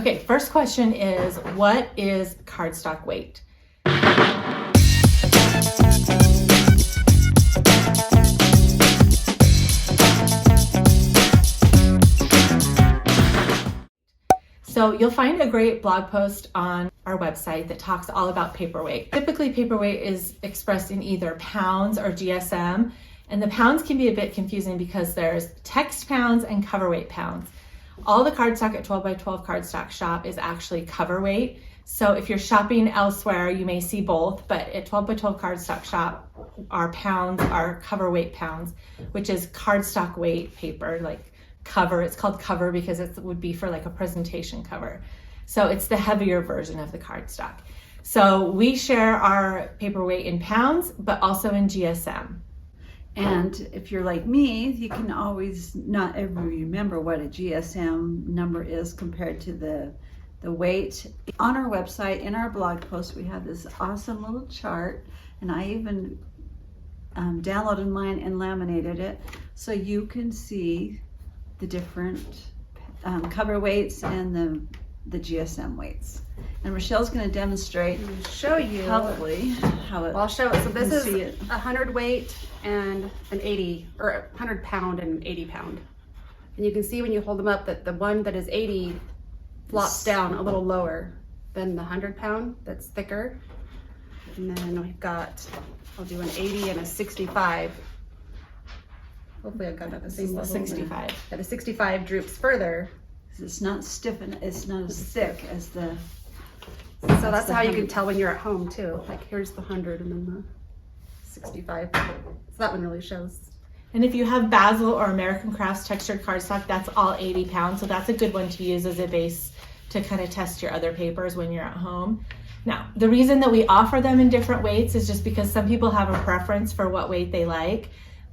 Okay, first question is, what is cardstock weight? So you'll find a great blog post on our website that talks all about paperweight. Typically, paperweight is expressed in either pounds or GSM, and the pounds can be a bit confusing because there's text pounds and cover weight pounds. All the cardstock at 12 by 12 Cardstock Shop is actually cover weight. So if you're shopping elsewhere, you may see both, but at 12 by 12 Cardstock Shop, our pounds are cover weight pounds, which is cardstock weight paper, like cover. It's called cover because it would be for like a presentation cover. So it's the heavier version of the cardstock. So we share our paperweight in pounds, but also in GSM. And if you're like me, you can always not ever remember what a GSM number is compared to the weight. On our website, in our blog post, we have this awesome little chart, and I even downloaded mine and laminated it so you can see the different cover weights and the GSM weights. And Rachelle's going to demonstrate, show you probably how it. I'll show it. So this is it. 100 weight and an 80, or 100 pound and 80 pound. And you can see when you hold them up that the one that is 80 flops down a little lower than the 100 pound that's thicker. And then we've got, I'll do an 80 and a 65. Hopefully I've got at the same level. 65. That a 65 droops further. It's not stiff and it's not as thick as the. So that's how you can tell when you're at home too. Like here's the 100 and then the 65. So that one really shows. And if you have Basil or American Crafts textured cardstock, that's all 80 pounds. So that's a good one to use as a base to kind of test your other papers when you're at home. Now, the reason that we offer them in different weights is just because some people have a preference for what weight they like.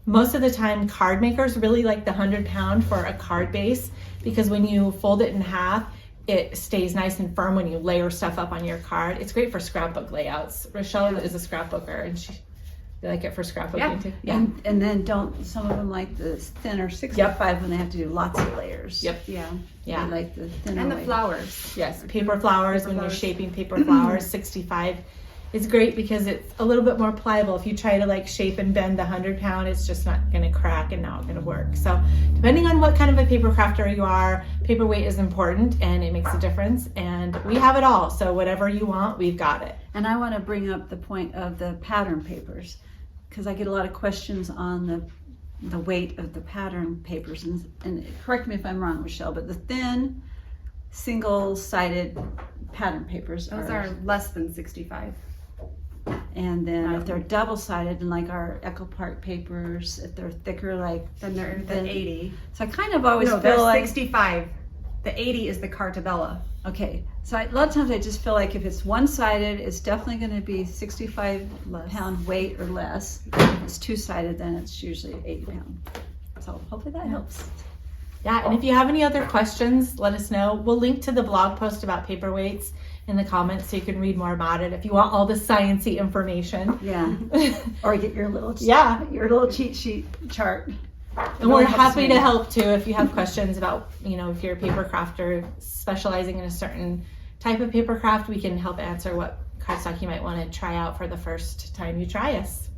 Most of the time, card makers really like the 100 pound for a card base because when you fold it in half, it stays nice and firm when you layer stuff up on your card. It's great for scrapbook layouts. Rachelle is a scrapbooker and they like it for scrapbooking too. Yeah. And then don't some of them like the thinner 65 when they have to do lots of layers. Yep. Yeah. Yeah. They like the thinner And the weight. flowers. Yes, paper flowers, when you're flowers. shaping paper flowers, 65 is great because it's a little bit more pliable. If you try to like shape and bend the 100 pound, it's just not gonna crack and not gonna work. So depending on what kind of a paper crafter you are, paper weight is important and it makes a difference. And we have it all. So whatever you want, we've got it. And I want to bring up the point of the pattern papers because I get a lot of questions on the weight of the pattern papers. And correct me if I'm wrong, Rachelle, but the thin single-sided pattern papers Those are less than 65. and then if they're double-sided and like our Echo Park papers, if they're thicker Then they're the 80. So I kind of always No, feel they're like 65. The 80 is the Cartabella. okay, so a lot of times I just feel like if it's one-sided, it's definitely going to be 65 pound weight or less. If it's two-sided, then it's usually 80 pound. So hopefully that helps. Yeah, and if you have any other questions, let us know. We'll link to the blog post about paperweights in the comments so you can read more about it if you want all the sciencey information. Yeah, or get your little your little cheat sheet chart. And we're happy to help too if you have questions about, if you're a paper crafter specializing in a certain type of paper craft, we can help answer what cardstock you might want to try out for the first time you try us.